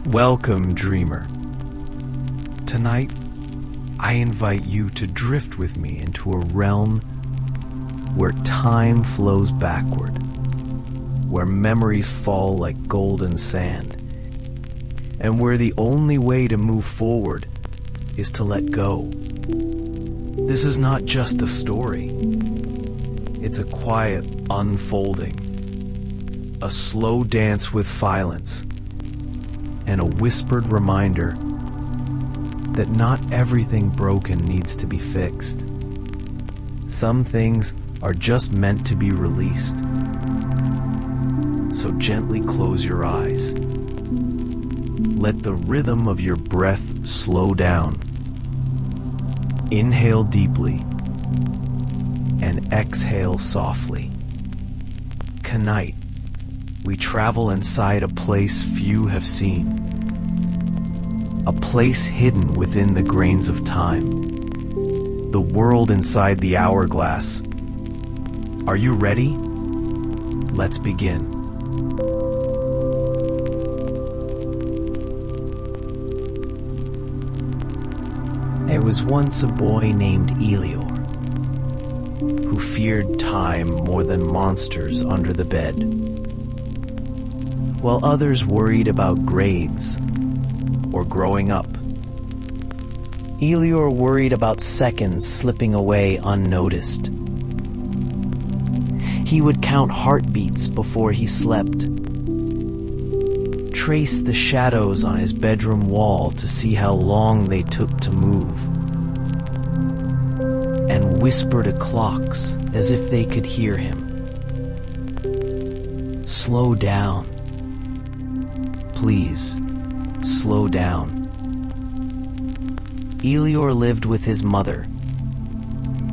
Welcome, dreamer. Tonight, I invite you to drift with me into a realm where time flows backward, where memories fall like golden sand, and where the only way to move forward is to let go. This is not just a story. It's a quiet unfolding, a slow dance with violence, and a whispered reminder that not everything broken needs to be fixed. Some things are just meant to be released. So gently close your eyes. Let the rhythm of your breath slow down. Inhale deeply and exhale softly. Tonight, we travel inside a place few have seen. A place hidden within the grains of time. The world inside the hourglass. Are you ready? Let's begin. There was once a boy named Elior, who feared time more than monsters under the bed. While others worried about grades or growing up, Elior worried about seconds slipping away unnoticed. He would count heartbeats before he slept, trace the shadows on his bedroom wall to see how long they took to move, and whisper to clocks as if they could hear him. Slow down. Please, slow down. Elior lived with his mother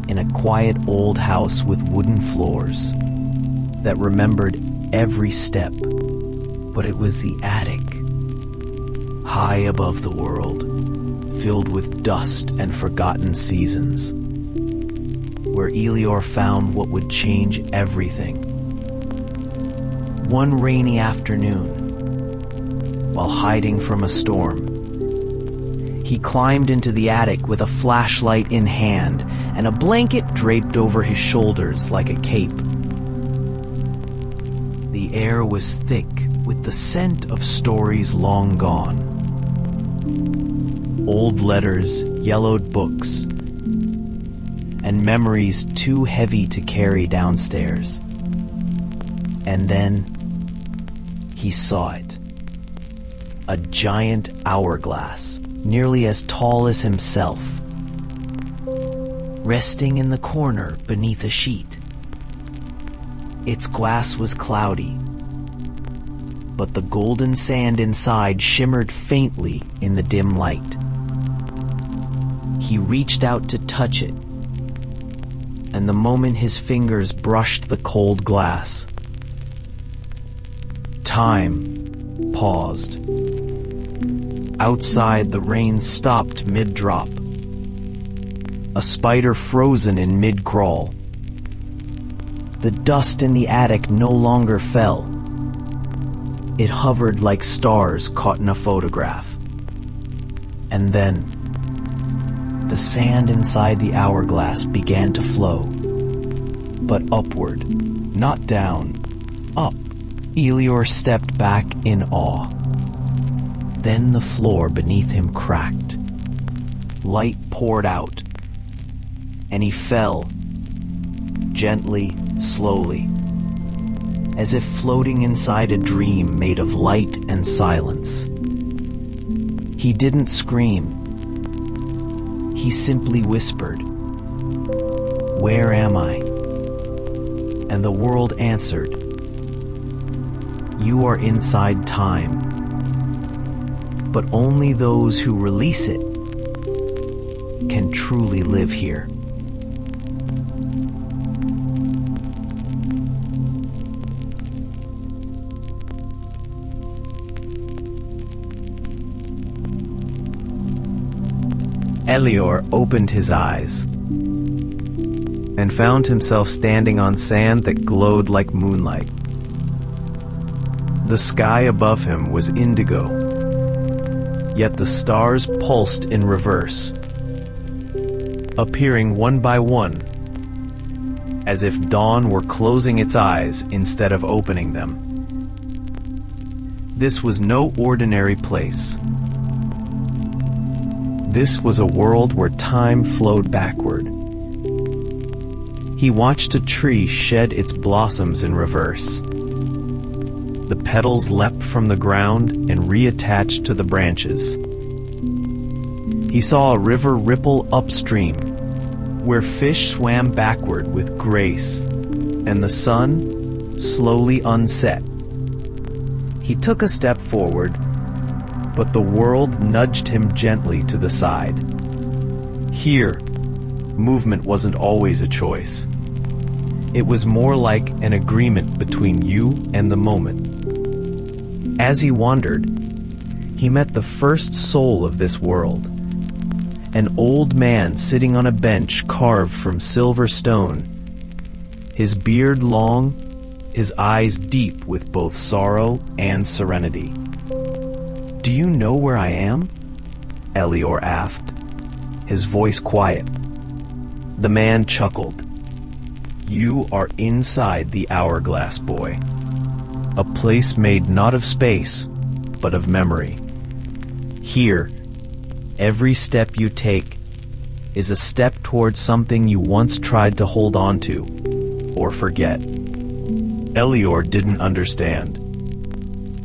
in a quiet old house with wooden floors that remembered every step, but it was the attic, high above the world, filled with dust and forgotten seasons, where Elior found what would change everything. One rainy afternoon, while hiding from a storm, he climbed into the attic with a flashlight in hand and a blanket draped over his shoulders like a cape. The air was thick with the scent of stories long gone. Old letters, yellowed books, and memories too heavy to carry downstairs. And then he saw it. A giant hourglass, nearly as tall as himself, resting in the corner beneath a sheet. Its glass was cloudy, but the golden sand inside shimmered faintly in the dim light. He reached out to touch it, and the moment his fingers brushed the cold glass, time paused. Outside, the rain stopped mid-drop. A spider frozen in mid-crawl. The dust in the attic no longer fell. It hovered like stars caught in a photograph. And then, the sand inside the hourglass began to flow. But upward, not down, up. Elior stepped back in awe. Then the floor beneath him cracked. Light poured out, and he fell, gently, slowly, as if floating inside a dream made of light and silence. He didn't scream. He simply whispered, "Where am I?" And the world answered, "You are inside time. But only those who release it can truly live here." Elior opened his eyes and found himself standing on sand that glowed like moonlight. The sky above him was indigo, Yet the stars pulsed in reverse, appearing one by one, as if dawn were closing its eyes instead of opening them. This was no ordinary place. This was a world where time flowed backward. He watched a tree shed its blossoms in reverse. The petals leapt from the ground and reattached to the branches. He saw a river ripple upstream, where fish swam backward with grace, and the sun slowly unset. He took a step forward, but the world nudged him gently to the side. Here, movement wasn't always a choice. It was more like an agreement between you and the moment. As he wandered, he met the first soul of this world, an old man sitting on a bench carved from silver stone, his beard long, his eyes deep with both sorrow and serenity. "Do you know where I am?" Elior asked, his voice quiet. The man chuckled. "You are inside the Hourglass, boy. A place made not of space, but of memory. Here, every step you take is a step towards something you once tried to hold on to, or forget." Elior didn't understand.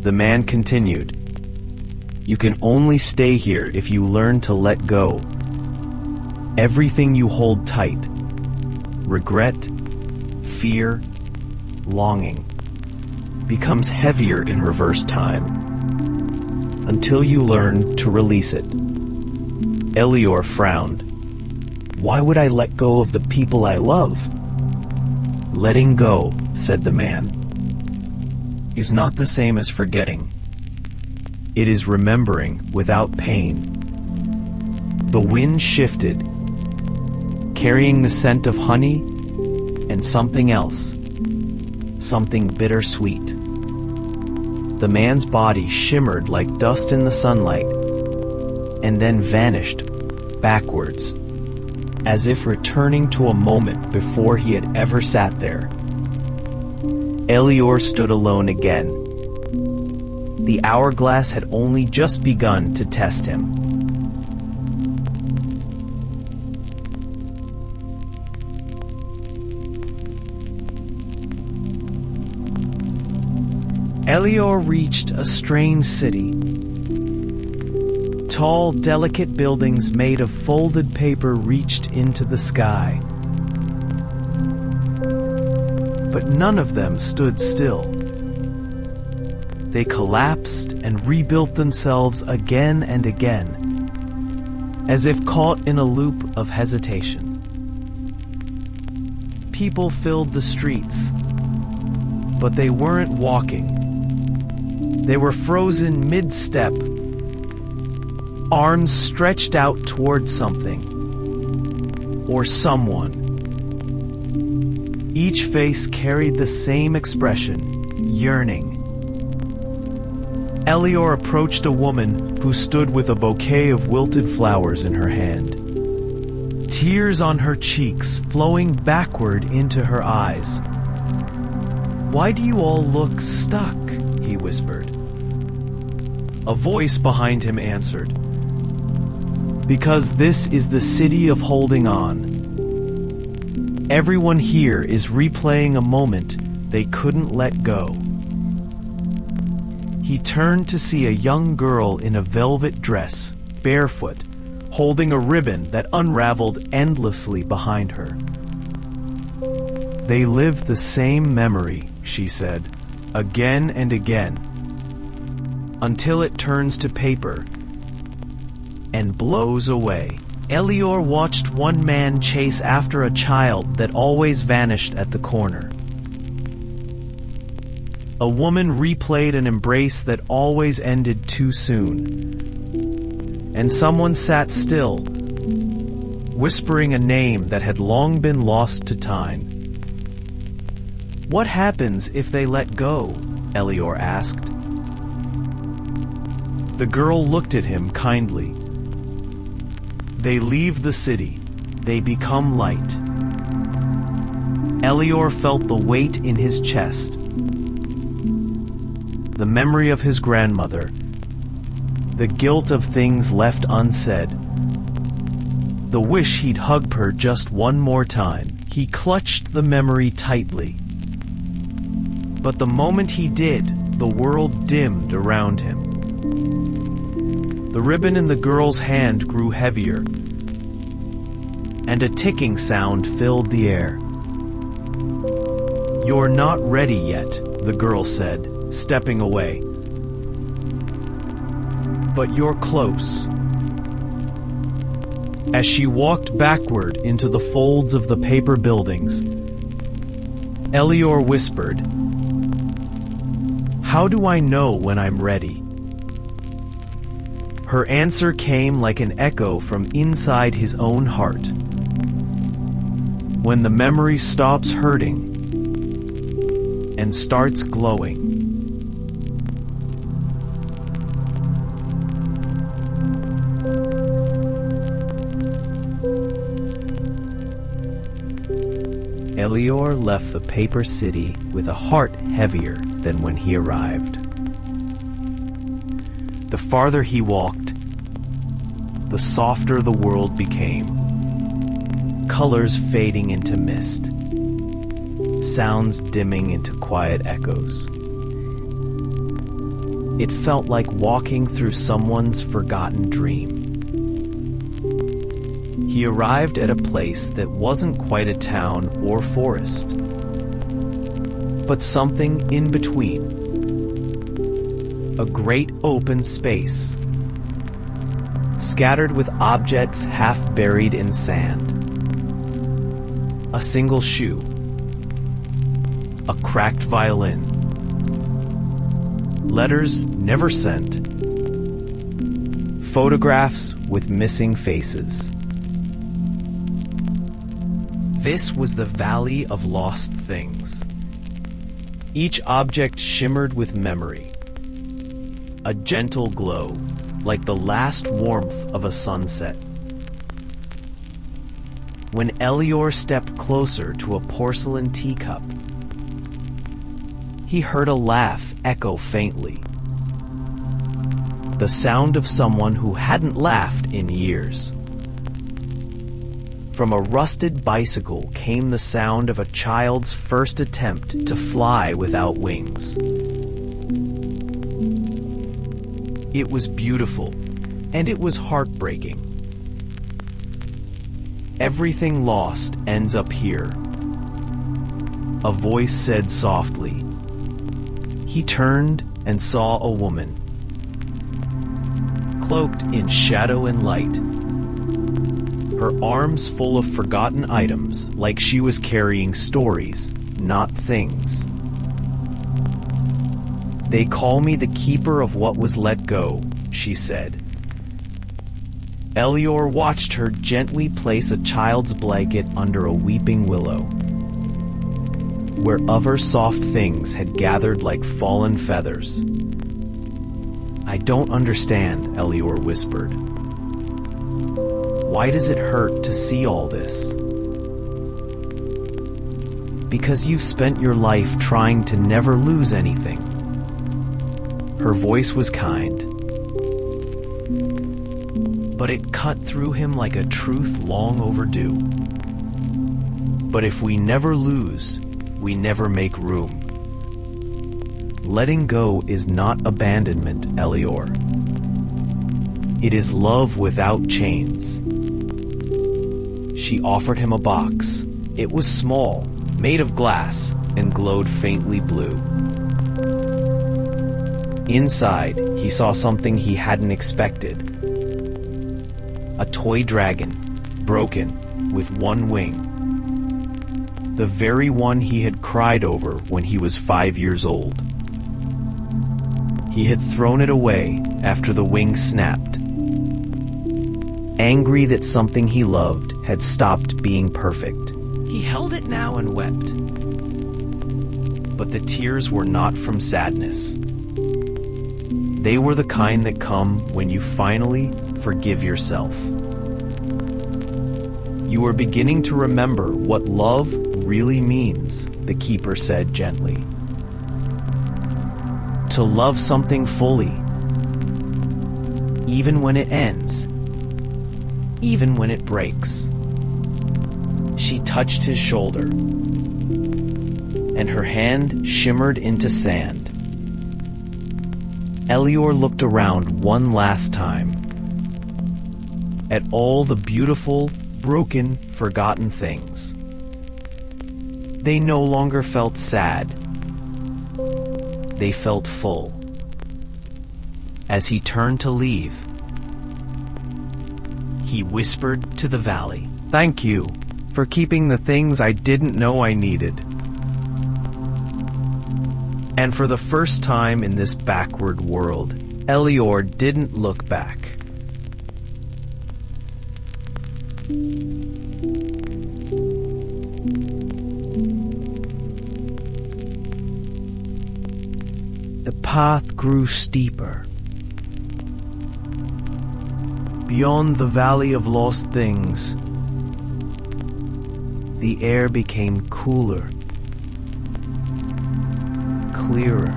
The man continued, "You can only stay here if you learn to let go. Everything you hold tight, regret, fear, longing, becomes heavier in reverse time, until you learn to release it." Elior frowned. "Why would I let go of the people I love?" "Letting go," said the man, "is not the same as forgetting. It is remembering without pain." The wind shifted, carrying the scent of honey and something else, something bittersweet. The man's body shimmered like dust in the sunlight, and then vanished backwards, as if returning to a moment before he had ever sat there. Elior stood alone again. The hourglass had only just begun to test him. Elior reached a strange city. Tall, delicate buildings made of folded paper reached into the sky. But none of them stood still. They collapsed and rebuilt themselves again and again, as if caught in a loop of hesitation. People filled the streets, but they weren't walking. They were frozen mid-step, arms stretched out towards something or someone. Each face carried the same expression, yearning. Elior approached a woman who stood with a bouquet of wilted flowers in her hand, tears on her cheeks flowing backward into her eyes. "Why do you all look stuck?" he whispered. A voice behind him answered, "Because this is the city of holding on. Everyone here is replaying a moment they couldn't let go." He turned to see a young girl in a velvet dress, barefoot, holding a ribbon that unraveled endlessly behind her. "They live the same memory," she said, again and again, until it turns to paper and blows away. Elior watched one man chase after a child that always vanished at the corner. A woman replayed an embrace that always ended too soon. And someone sat still, whispering a name that had long been lost to time. "What happens if they let go?" Elior asked. The girl looked at him kindly. They leave the city. They become light. Elior felt the weight in his chest. The memory of his grandmother. The guilt of things left unsaid. The wish he'd hug her just one more time. He clutched the memory tightly. But the moment he did, the world dimmed around him. The ribbon in the girl's hand grew heavier, and a ticking sound filled the air. "You're not ready yet," the girl said, stepping away. "But you're close." As she walked backward into the folds of the paper buildings, Elior whispered, "How do I know when I'm ready?" Her answer came like an echo from inside his own heart. When the memory stops hurting and starts glowing. Elior left the paper city with a heart heavier than when he arrived. The farther he walked, the softer the world became. Colors fading into mist, sounds dimming into quiet echoes. It felt like walking through someone's forgotten dream. He arrived at a place that wasn't quite a town or forest, but something in between. A great open space, scattered with objects half buried in sand. A single shoe, a cracked violin, letters never sent, photographs with missing faces. This was the Valley of Lost Things. Each object shimmered with memory, a gentle glow, like the last warmth of a sunset. When Elior stepped closer to a porcelain teacup, he heard a laugh echo faintly. The sound of someone who hadn't laughed in years. From a rusted bicycle came the sound of a child's first attempt to fly without wings. It was beautiful, and it was heartbreaking. Everything lost ends up here, a voice said softly. He turned and saw a woman, cloaked in shadow and light, her arms full of forgotten items, like she was carrying stories, not things. "They call me the keeper of what was let go," she said. Elior watched her gently place a child's blanket under a weeping willow, where other soft things had gathered like fallen feathers. "I don't understand," Elior whispered. "Why does it hurt to see all this?" "Because you've spent your life trying to never lose anything." Her voice was kind, but it cut through him like a truth long overdue. But if we never lose, we never make room. Letting go is not abandonment, Elior. It is love without chains. She offered him a box. It was small, made of glass, and glowed faintly blue. Inside, he saw something he hadn't expected. A toy dragon, broken, with one wing. The very one he had cried over when he was 5 years old. He had thrown it away after the wing snapped, angry that something he loved had stopped being perfect. He held it now and wept. But the tears were not from sadness. They were the kind that come when you finally forgive yourself. You are beginning to remember what love really means, the keeper said gently. To love something fully, even when it ends, even when it breaks. She touched his shoulder, and her hand shimmered into sand. Elior looked around one last time at all the beautiful, broken, forgotten things. They no longer felt sad. They felt full. As he turned to leave, he whispered to the valley, "Thank you for keeping the things I didn't know I needed." And for the first time in this backward world, Elior didn't look back. The path grew steeper. Beyond the valley of lost things, the air became cooler, clearer,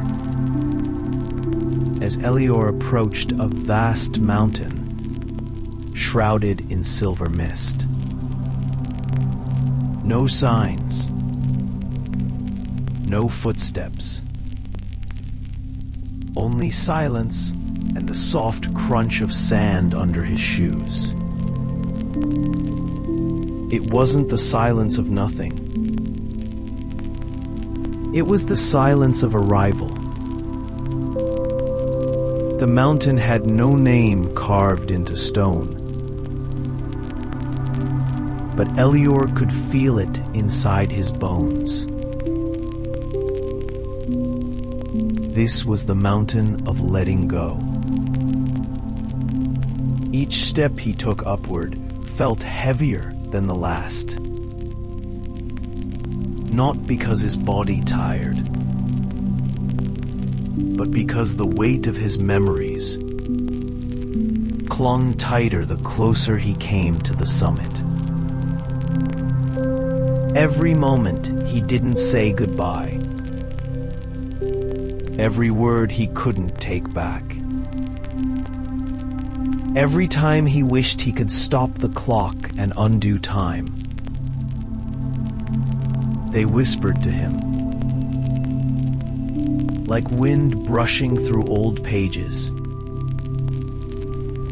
as Elior approached a vast mountain, shrouded in silver mist. No signs, no footsteps, only silence and the soft crunch of sand under his shoes. It wasn't the silence of nothing. It was the silence of arrival. The mountain had no name carved into stone, but Elior could feel it inside his bones. This was the mountain of letting go. Each step he took upward felt heavier than the last. Not because his body tired, but because the weight of his memories clung tighter the closer he came to the summit. Every moment he didn't say goodbye. Every word he couldn't take back. Every time he wished he could stop the clock and undo time. They whispered to him, like wind brushing through old pages.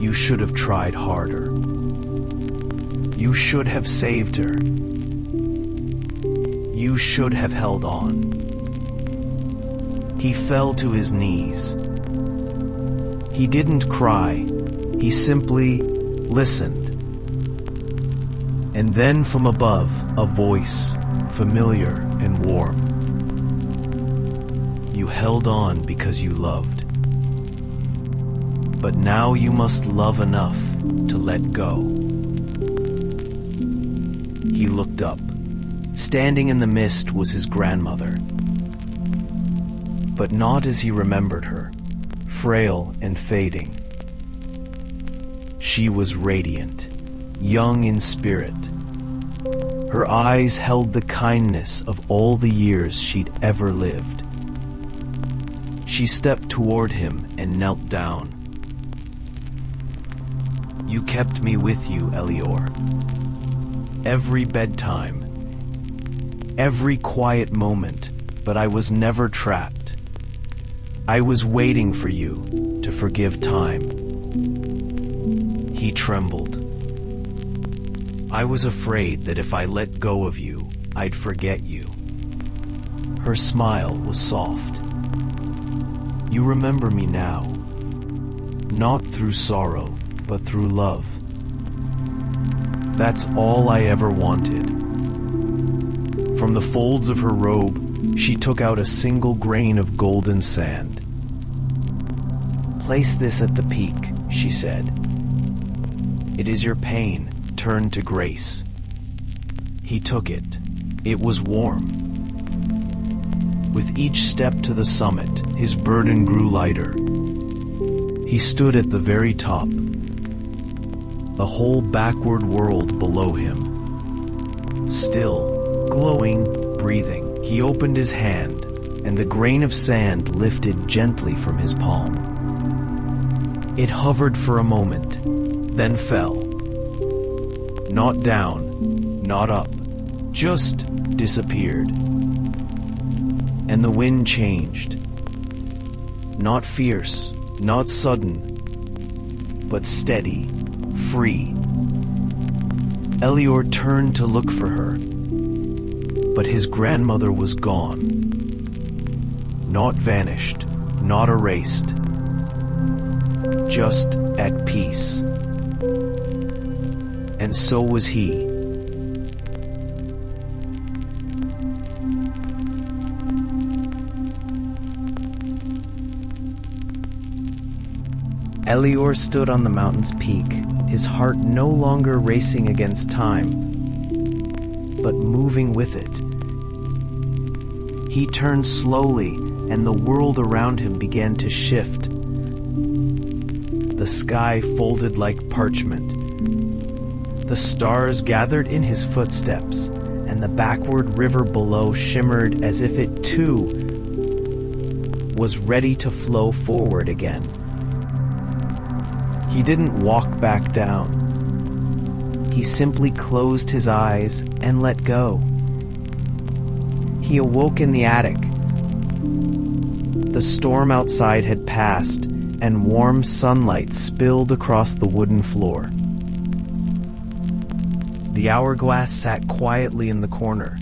You should have tried harder. You should have saved her. You should have held on. He fell to his knees. He didn't cry. He simply listened. And then from above, a voice, familiar and warm. You held on because you loved. But now you must love enough to let go. He looked up. Standing in the mist was his grandmother. But not as he remembered her, frail and fading. She was radiant, young in spirit. Her eyes held the kindness of all the years she'd ever lived. She stepped toward him and knelt down. You kept me with you, Elior. Every bedtime, every quiet moment, but I was never trapped. I was waiting for you to forgive time. He trembled. I was afraid that if I let go of you, I'd forget you. Her smile was soft. You remember me now, not through sorrow, but through love. That's all I ever wanted. From the folds of her robe, she took out a single grain of golden sand. Place this at the peak, she said. It is your pain turned to grace. He took it. It was warm. With each step to the summit, his burden grew lighter. He stood at the very top, the whole backward world below him. Still, glowing, breathing, he opened his hand, and the grain of sand lifted gently from his palm. It hovered for a moment, then fell. Not down, not up, just disappeared. And the wind changed. Not fierce, not sudden, but steady, free. Elior turned to look for her, but his grandmother was gone. Not vanished, not erased, just at peace. And so was he. Elior stood on the mountain's peak, his heart no longer racing against time, but moving with it. He turned slowly, and the world around him began to shift. The sky folded like parchment. The stars gathered in his footsteps, and the backward river below shimmered as if it too was ready to flow forward again. He didn't walk back down. He simply closed his eyes and let go. He awoke in the attic. The storm outside had passed, and warm sunlight spilled across the wooden floor. The hourglass sat quietly in the corner.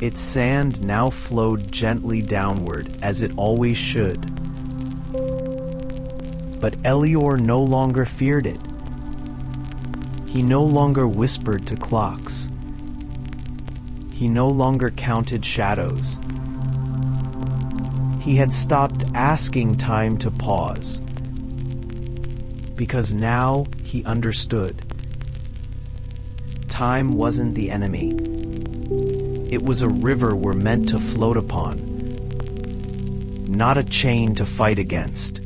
Its sand now flowed gently downward, as it always should. But Elior no longer feared it. He no longer whispered to clocks. He no longer counted shadows. He had stopped asking time to pause, because now he understood. Time wasn't the enemy. It was a river we're meant to float upon, not a chain to fight against.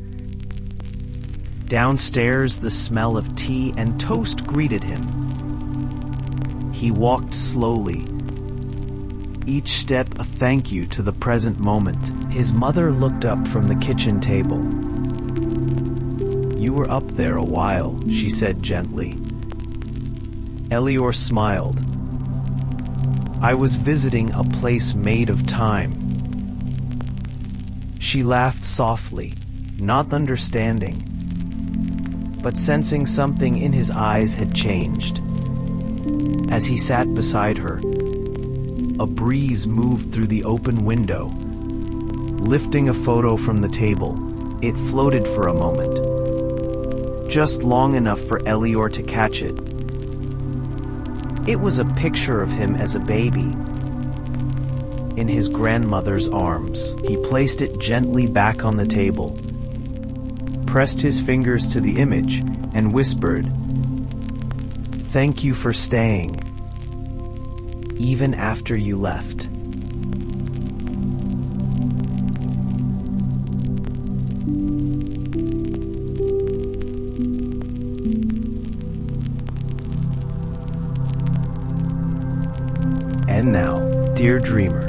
Downstairs, the smell of tea and toast greeted him. He walked slowly, each step a thank you to the present moment. His mother looked up from the kitchen table. "You were up there a while," she said gently. Elior smiled. "I was visiting a place made of time." She laughed softly, not understanding, but sensing something in his eyes had changed. As he sat beside her, a breeze moved through the open window. Lifting a photo from the table, it floated for a moment, just long enough for Elior to catch it. It was a picture of him as a baby, in his grandmother's arms. He placed it gently back on the table, pressed his fingers to the image, and whispered, "Thank you for staying, even after you left." And now, dear dreamer,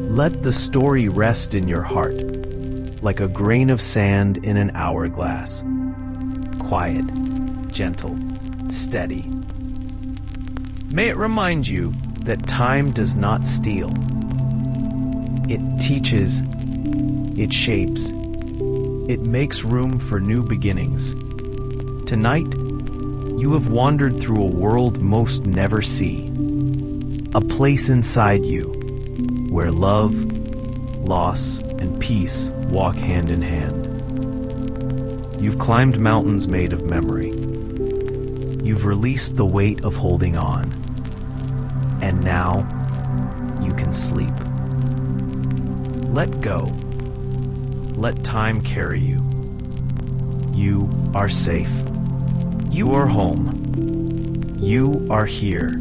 let the story rest in your heart, like a grain of sand in an hourglass. Quiet, gentle, steady. May it remind you that time does not steal. It teaches, it shapes, it makes room for new beginnings. Tonight, you have wandered through a world most never see. A place inside you, where love, loss, and peace walk hand in hand. You've climbed mountains made of memory. You've released the weight of holding on. And now, you can sleep. Let go. Let time carry you. You are safe. You are home. You are here.